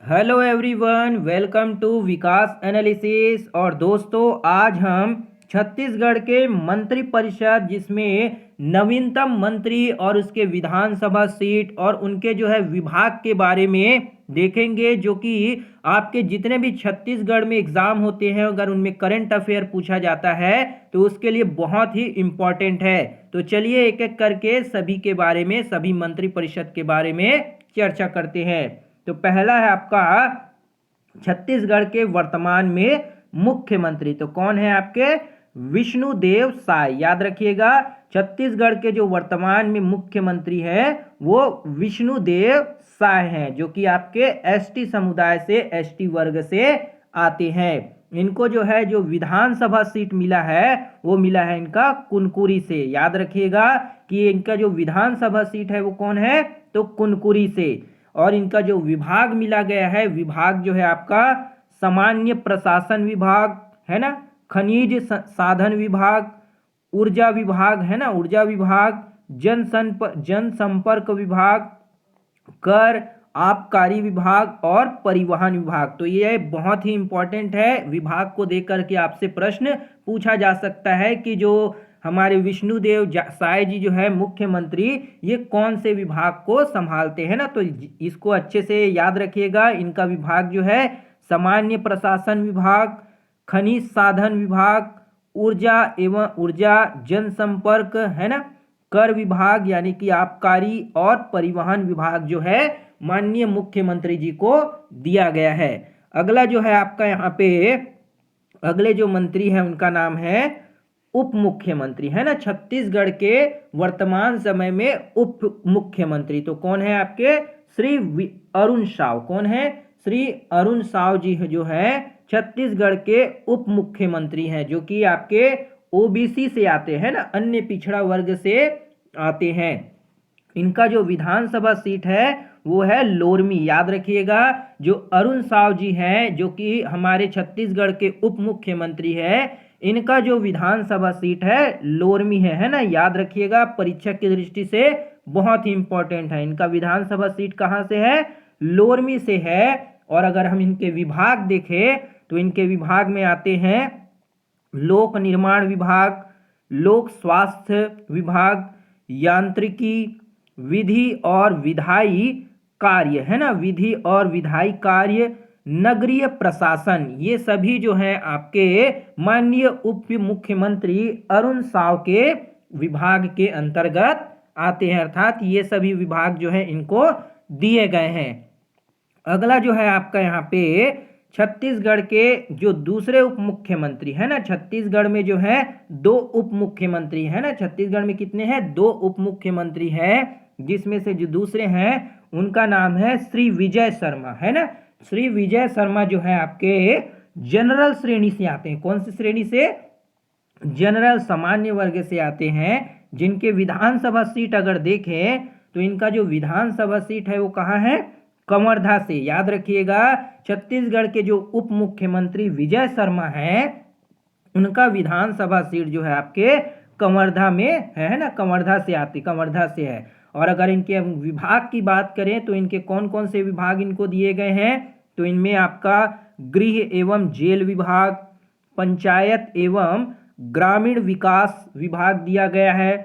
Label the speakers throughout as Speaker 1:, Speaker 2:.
Speaker 1: Hello everyone, welcome to Vikas analysis. और दोस्तों, आज हम छत्तीसगढ़ के मंत्री परिषद जिसमें नवीनतम मंत्री और उसके विधानसभा सीट और उनके विभाग के बारे में देखेंगे, जो कि आपके जितने भी छत्तीसगढ़ में एग्जाम होते हैं, अगर उनमें करंट अफेयर पूछा जाता है तो उसके लिए बहुत ही इम्पोर्टेंट है। तो चलिए एक एक करके सभी के बारे में, सभी मंत्री परिषद के बारे में चर्चा करते हैं। तो पहला है आपका छत्तीसगढ़ के वर्तमान में मुख्यमंत्री। तो कौन है आपके? विष्णुदेव साय। याद रखिएगा, छत्तीसगढ़ के जो वर्तमान में मुख्यमंत्री हैं वो विष्णुदेव साय हैं, जो कि आपके एसटी समुदाय से, एसटी वर्ग से आते हैं। इनको जो विधानसभा सीट मिला है वो मिला है इनका कुनकुरी से। याद रखिएगा कि इनका जो विधानसभा सीट है वो कौन है? तो कुनकुरी से। और इनका जो विभाग मिला गया है, विभाग जो है आपका सामान्य प्रशासन विभाग है ना, खनिज साधन विभाग, ऊर्जा विभाग है ना, ऊर्जा विभाग, जनसंपर्क विभाग, कर आबकारी विभाग और परिवहन विभाग। तो ये बहुत ही इंपॉर्टेंट है। विभाग को देकर के आपसे प्रश्न पूछा जा सकता है कि जो हमारे विष्णुदेव साय जी जो है मुख्यमंत्री, ये कौन से विभाग को संभालते हैं ना। तो इसको अच्छे से याद रखिएगा। इनका विभाग जो है सामान्य प्रशासन विभाग, खनिज साधन विभाग, ऊर्जा जनसंपर्क है ना, कर विभाग यानी कि आबकारी और परिवहन विभाग जो है माननीय मुख्यमंत्री जी को दिया गया है। अगला जो है आपका यहाँ पे अगले जो मंत्री है उनका नाम है उप मुख्यमंत्री है ना। छत्तीसगढ़ के वर्तमान समय में उप मुख्यमंत्री तो कौन है आपके? श्री अरुण साव। कौन है? श्री अरुण साव जी जो है छत्तीसगढ़ के उप मुख्यमंत्री हैं, जो कि आपके ओबीसी से आते हैं ना, अन्य पिछड़ा वर्ग से आते हैं। इनका जो विधानसभा सीट है वो है लोरमी। याद रखिएगा, जो अरुण साव जी हैं, जो कि हमारे छत्तीसगढ़ के उप मुख्यमंत्री हैं, इनका जो विधानसभा सीट है लोरमी है ना। याद रखिएगा, परीक्षा की दृष्टि से बहुत ही इंपॉर्टेंट है। इनका विधानसभा सीट कहाँ से है? लोरमी से है। और अगर हम इनके विभाग देखें तो इनके विभाग में आते हैं लोक निर्माण विभाग, लोक स्वास्थ्य विभाग, यांत्रिकी, विधि और विधायी कार्य है ना, विधि और विधायी कार्य, नगरीय प्रशासन। ये सभी जो हैं आपके माननीय उप मुख्यमंत्री अरुण साव के विभाग के अंतर्गत आते हैं, अर्थात ये सभी विभाग जो है इनको दिए गए हैं। अगला जो है आपका यहाँ पे छत्तीसगढ़ के जो दूसरे उप मुख्यमंत्री है ना, छत्तीसगढ़ में जो है दो उप मुख्यमंत्री है ना। छत्तीसगढ़ में कितने हैं? दो उप मुख्यमंत्री हैं, जिसमें से जो दूसरे हैं उनका नाम है श्री विजय शर्मा है ना। श्री विजय शर्मा जो है आपके जनरल श्रेणी से आते हैं। कौन सी श्रेणी से? जनरल सामान्य वर्ग से आते हैं। जिनके विधानसभा सीट अगर देखें तो इनका जो विधानसभा सीट है वो कहाँ है? कवर्धा से। याद रखिएगा, छत्तीसगढ़ के जो उप मुख्यमंत्री विजय शर्मा हैं उनका विधानसभा सीट जो है आपके कवर्धा में है ना, कवर्धा से आती, कवर्धा से है। और अगर इनके विभाग की बात करें तो इनके कौन कौन से विभाग इनको दिए गए हैं? तो इनमें आपका गृह एवं जेल विभाग, पंचायत एवं ग्रामीण विकास विभाग दिया गया है।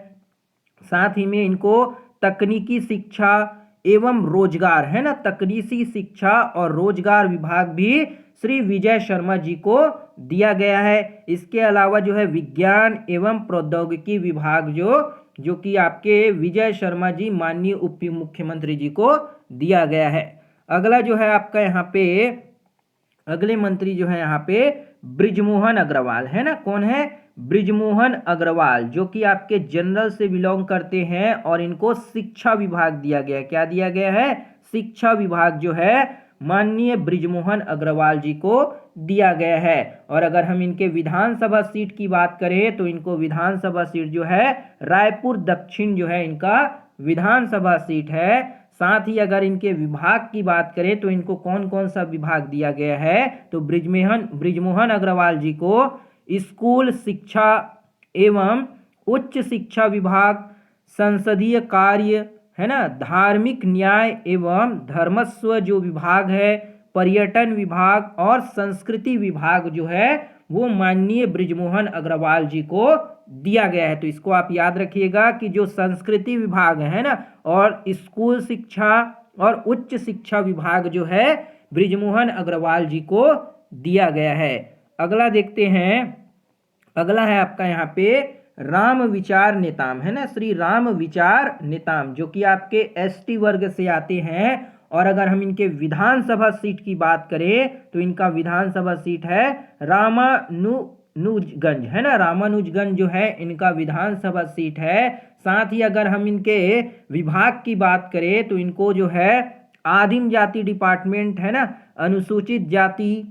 Speaker 1: साथ ही में इनको तकनीकी शिक्षा एवं रोजगार है ना, तकनीकी शिक्षा और रोजगार विभाग भी श्री विजय शर्मा जी को दिया गया है। इसके अलावा जो है विज्ञान एवं प्रौद्योगिकी विभाग जो कि आपके विजय शर्मा जी माननीय उप मुख्यमंत्री जी को दिया गया है। अगला जो है आपका यहाँ पे अगले मंत्री जो है यहाँ पे बृजमोहन अग्रवाल है ना। कौन है? बृजमोहन अग्रवाल, जो कि आपके जनरल से बिलोंग करते हैं और इनको शिक्षा विभाग दिया गया है। क्या दिया गया है? शिक्षा विभाग जो है माननीय बृजमोहन अग्रवाल जी को दिया गया है। और अगर हम इनके विधानसभा सीट की बात करें तो इनको विधानसभा सीट जो है रायपुर दक्षिण जो है इनका विधानसभा सीट है। साथ ही अगर इनके विभाग की बात करें तो इनको कौन कौन सा विभाग दिया गया है? तो बृजमोहन अग्रवाल जी को स्कूल शिक्षा एवं उच्च शिक्षा विभाग, संसदीय कार्य है ना, धार्मिक न्याय एवं धर्मस्व जो विभाग है, पर्यटन विभाग और संस्कृति विभाग जो है वो माननीय बृजमोहन अग्रवाल जी को दिया गया है। तो इसको आप याद रखिएगा कि जो संस्कृति विभाग है ना और स्कूल शिक्षा और उच्च शिक्षा विभाग जो है बृजमोहन अग्रवाल जी को दिया गया है। अगला देखते हैं, अगला है आपका यहाँ पे राम विचार नेताम, है ना, श्री राम विचार नेताम, जो कि आपके एसटी वर्ग से आते हैं। और अगर हम इनके विधानसभा सीट की बात करें तो इनका विधानसभा सीट है रामानुजगंज, है ना, रामानुजगंज जो है इनका विधानसभा सीट है। साथ ही अगर हम इनके विभाग की बात करें तो इनको जो है आदिम जाति डिपार्टमेंट, है ना, अनुसूचित जाति,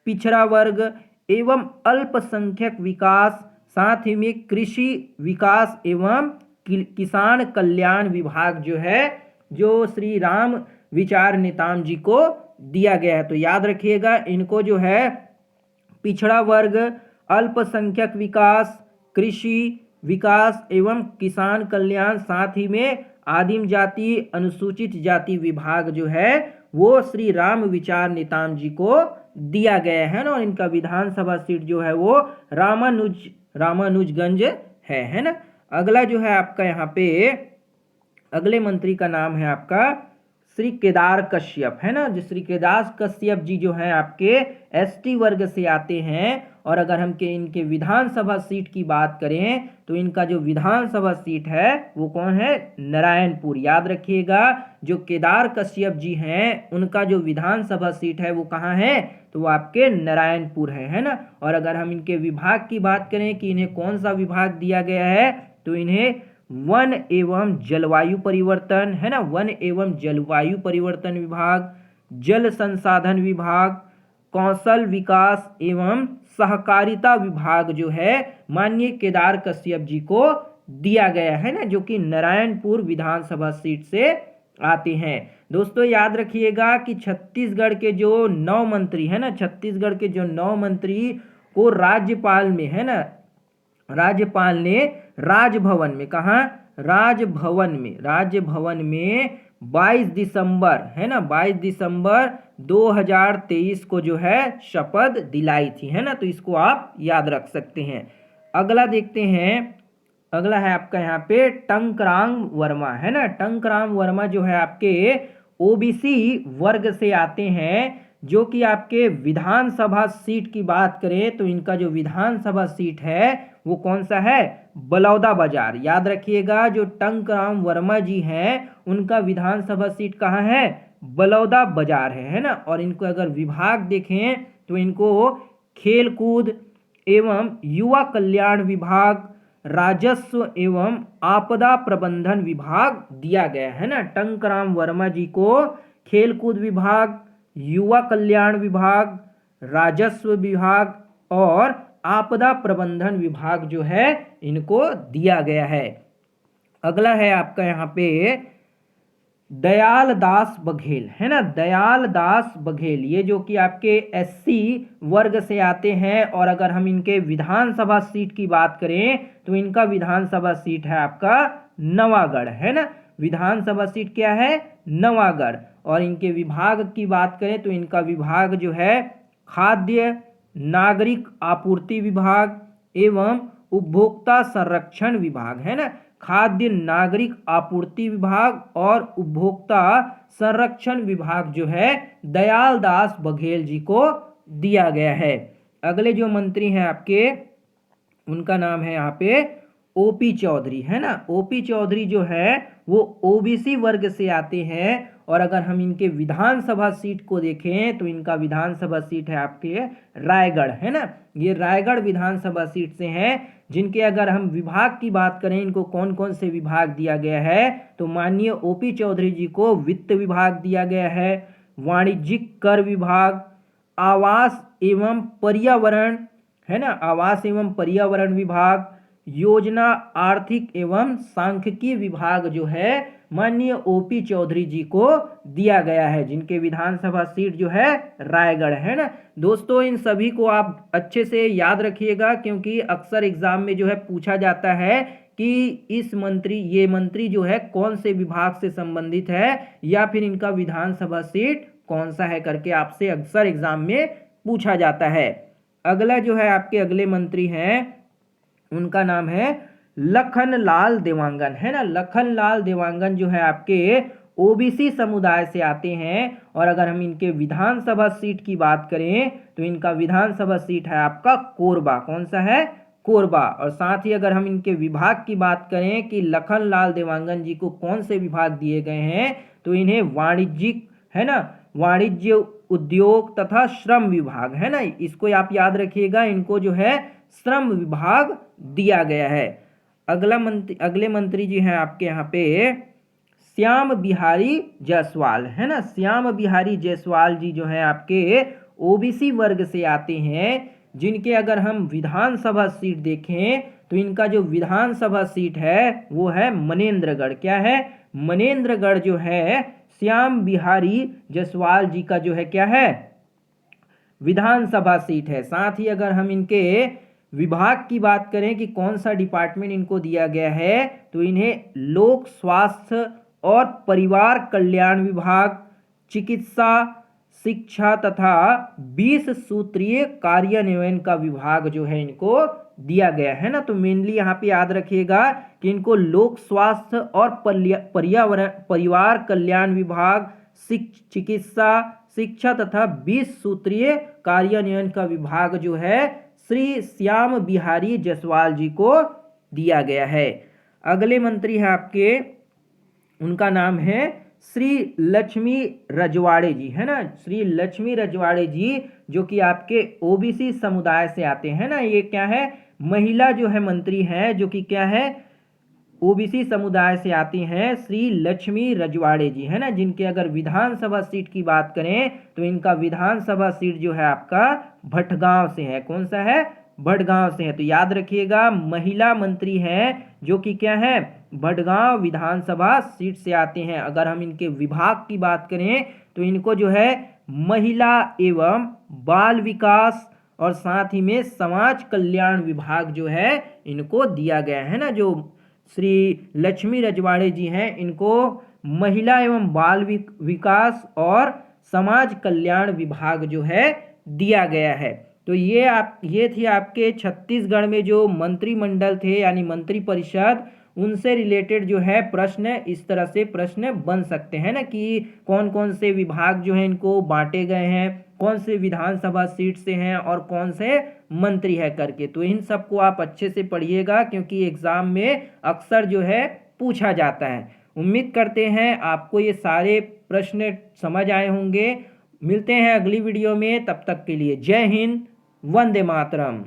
Speaker 1: पिछड़ा वर्ग एवं अल्पसंख्यक विकास, साथ ही में कृषि विकास एवं किसान कल्याण विभाग जो है जो श्री राम विचार नेताम जी को दिया गया है। तो याद रखिएगा इनको जो है पिछड़ा वर्ग, अल्पसंख्यक विकास, कृषि विकास एवं किसान कल्याण, साथ ही में आदिम जाति अनुसूचित जाति विभाग जो है वो श्री राम विचार नेताम जी को दिया गया है ना। और इनका विधानसभा सीट जो है वो रामानुजगंज है ना। अगला जो है आपका यहाँ पे अगले मंत्री का नाम है आपका श्री केदार कश्यप, है ना। जो श्री केदार कश्यप जी जो है आपके एसटी वर्ग से आते हैं। और अगर हम इनके विधानसभा सीट की बात करें तो इनका जो विधानसभा सीट है वो कौन है, नारायणपुर। याद रखिएगा जो केदार कश्यप जी हैं उनका जो विधानसभा सीट है वो कहाँ है, तो वो आपके नारायणपुर है ना। और अगर हम इनके विभाग की बात करें कि इन्हें कौन सा विभाग दिया गया है तो इन्हें वन एवं जलवायु परिवर्तन, है ना, वन एवं जलवायु परिवर्तन विभाग, जल संसाधन विभाग, कौशल विकास एवं सहकारिता विभाग जो है माननीय केदार कश्यप जी को दिया गया है ना, जो कि नारायणपुर विधानसभा सीट से आते हैं। दोस्तों याद रखिएगा कि छत्तीसगढ़ के जो 9 मंत्री है ना, छत्तीसगढ़ के जो 9 मंत्री को राज्यपाल में, है ना, राज्यपाल ने राजभवन में, कहा, राजभवन में 22 दिसंबर, है ना, 22 दिसंबर 2023 को जो है शपथ दिलाई थी, है ना। तो इसको आप याद रख सकते हैं। अगला देखते हैं, अगला है आपका यहाँ पे टंकराम वर्मा, है ना। टंकराम वर्मा जो है आपके ओबीसी वर्ग से आते हैं, जो कि आपके विधानसभा सीट की बात करें तो इनका जो विधानसभा सीट है वो कौन सा है, बलौदा बाजार। याद रखिएगा जो टंकराम वर्मा जी हैं उनका विधानसभा सीट कहाँ है, बलौदा बाजार है ना। और इनको अगर विभाग देखें तो इनको खेल कूद एवं युवा कल्याण विभाग, राजस्व एवं आपदा प्रबंधन विभाग दिया गया है ना। टंकराम वर्मा जी को खेलकूद विभाग, युवा कल्याण विभाग, राजस्व विभाग और आपदा प्रबंधन विभाग जो है इनको दिया गया है। अगला है आपका यहाँ पे दयाल दास बघेल, है ना, दयाल दास बघेल, ये जो कि आपके एससी वर्ग से आते हैं। और अगर हम इनके विधानसभा सीट की बात करें तो इनका विधानसभा सीट है आपका नवागढ़, है ना, विधानसभा सीट क्या है, नवागढ़। और इनके विभाग की बात करें तो इनका विभाग जो है खाद्य नागरिक आपूर्ति विभाग एवं उपभोक्ता संरक्षण विभाग, है ना, खाद्य नागरिक आपूर्ति विभाग और उपभोक्ता संरक्षण विभाग जो है दयाल दास बघेल जी को दिया गया है। अगले जो मंत्री हैं आपके उनका नाम है यहाँ पे ओपी चौधरी, है ना। ओपी चौधरी जो है वो ओबीसी वर्ग से आते हैं। और अगर हम इनके विधानसभा सीट को देखें तो इनका विधानसभा सीट है आपके रायगढ़, है ना, ये रायगढ़ विधानसभा सीट से हैं। जिनके अगर हम विभाग की बात करें इनको कौन कौन से विभाग दिया गया है तो माननीय ओपी चौधरी जी को वित्त विभाग दिया गया है, वाणिज्यिक कर विभाग, आवास एवं पर्यावरण, है ना, आवास एवं पर्यावरण विभाग, योजना आर्थिक एवं सांख्यिकी विभाग जो है माननीय ओपी चौधरी जी को दिया गया है, जिनके विधानसभा सीट जो है रायगढ़, है ना। दोस्तों इन सभी को आप अच्छे से याद रखिएगा क्योंकि अक्सर एग्जाम में जो है पूछा जाता है कि ये मंत्री जो है कौन से विभाग से संबंधित है या फिर इनका विधानसभा सीट कौन सा है करके आपसे अक्सर एग्जाम में पूछा जाता है। अगला जो है आपके अगले मंत्री हैं, उनका नाम है लखनलाल देवांगन, है ना। लखनलाल देवांगन जो है आपके ओबीसी समुदाय से आते हैं। और अगर हम इनके विधानसभा सीट की बात करें तो इनका विधानसभा सीट है आपका कोरबा। कौन सा है? कोरबा। और साथ ही अगर हम इनके विभाग की बात करें कि लखनलाल देवांगन जी को कौन से विभाग दिए गए हैं, तो इन्हें वाणिज्यिक, है ना, वाणिज्य, उद्योग तथा श्रम विभाग, है ना, इसको आप याद रखिएगा, इनको जो है श्रम विभाग दिया गया है। अगले मंत्री जी हैं आपके यहाँ पे श्याम बिहारी जायसवाल, है ना। श्याम बिहारी जायसवाल जी जो है आपके ओबीसी वर्ग से आते हैं, जिनके अगर हम विधानसभा सीट देखें तो इनका जो विधानसभा सीट है वो है मनेंद्रगढ़। क्या है? मनेंद्रगढ़ जो है श्याम बिहारी जायसवाल जी का जो है क्या है? विधानसभा सीट है। साथ ही अगर हम इनके विभाग की बात करें कि कौन सा डिपार्टमेंट इनको दिया गया है, तो इन्हें लोक स्वास्थ्य और परिवार कल्याण विभाग, चिकित्सा, शिक्षा तथा 20 सूत्रीय कार्यान्वयन का विभाग जो है इनको दिया गया है ना। तो मेनली यहाँ पे याद रखिएगा कि इनको लोक स्वास्थ्य और परिवार कल्याण विभाग, चिकित्सा, शिक्षा तथा 20 सूत्रीय कार्यान्वयन का विभाग जो है श्री श्याम बिहारी जायसवाल जी को दिया गया है। अगले मंत्री है आपके, उनका नाम है श्री लक्ष्मी रजवाड़े जी, है ना। श्री लक्ष्मी रजवाड़े जी जो कि आपके ओबीसी समुदाय से आते हैं ना। ये क्या है? महिला जो है मंत्री हैं, जो कि क्या है? ओबीसी समुदाय से आती हैं, श्री लक्ष्मी रजवाड़े जी, है ना। जिनके अगर विधानसभा सीट की बात करें तो इनका विधानसभा सीट जो है आपका भटगांव से है। कौन सा है? भटगांव से है। तो याद रखिएगा, महिला मंत्री हैं जो कि क्या है? भटगांव विधानसभा सीट से आते हैं। अगर हम इनके विभाग की बात करें तो इनको जो है महिला एवं बाल विकास और साथ ही में समाज कल्याण विभाग जो है इनको दिया गया है ना। जो श्री लक्ष्मी रजवाड़े जी हैं, इनको महिला एवं बाल विकास और समाज कल्याण विभाग जो है दिया गया है। तो ये थी आपके छत्तीसगढ़ में जो मंत्रिमंडल थे यानी मंत्री परिषद, उनसे रिलेटेड जो है प्रश्न इस तरह से प्रश्न बन सकते हैं ना, कि कौन कौन से विभाग जो है इनको बांटे गए हैं, कौन से विधानसभा सीट से हैं और कौन से मंत्री है करके। तो इन सबको आप अच्छे से पढ़िएगा, क्योंकि एग्जाम में अक्सर जो है पूछा जाता है। उम्मीद करते हैं आपको ये सारे प्रश्न समझ आए होंगे। मिलते हैं अगली वीडियो में, तब तक के लिए जय हिंद, वंदे मातरम।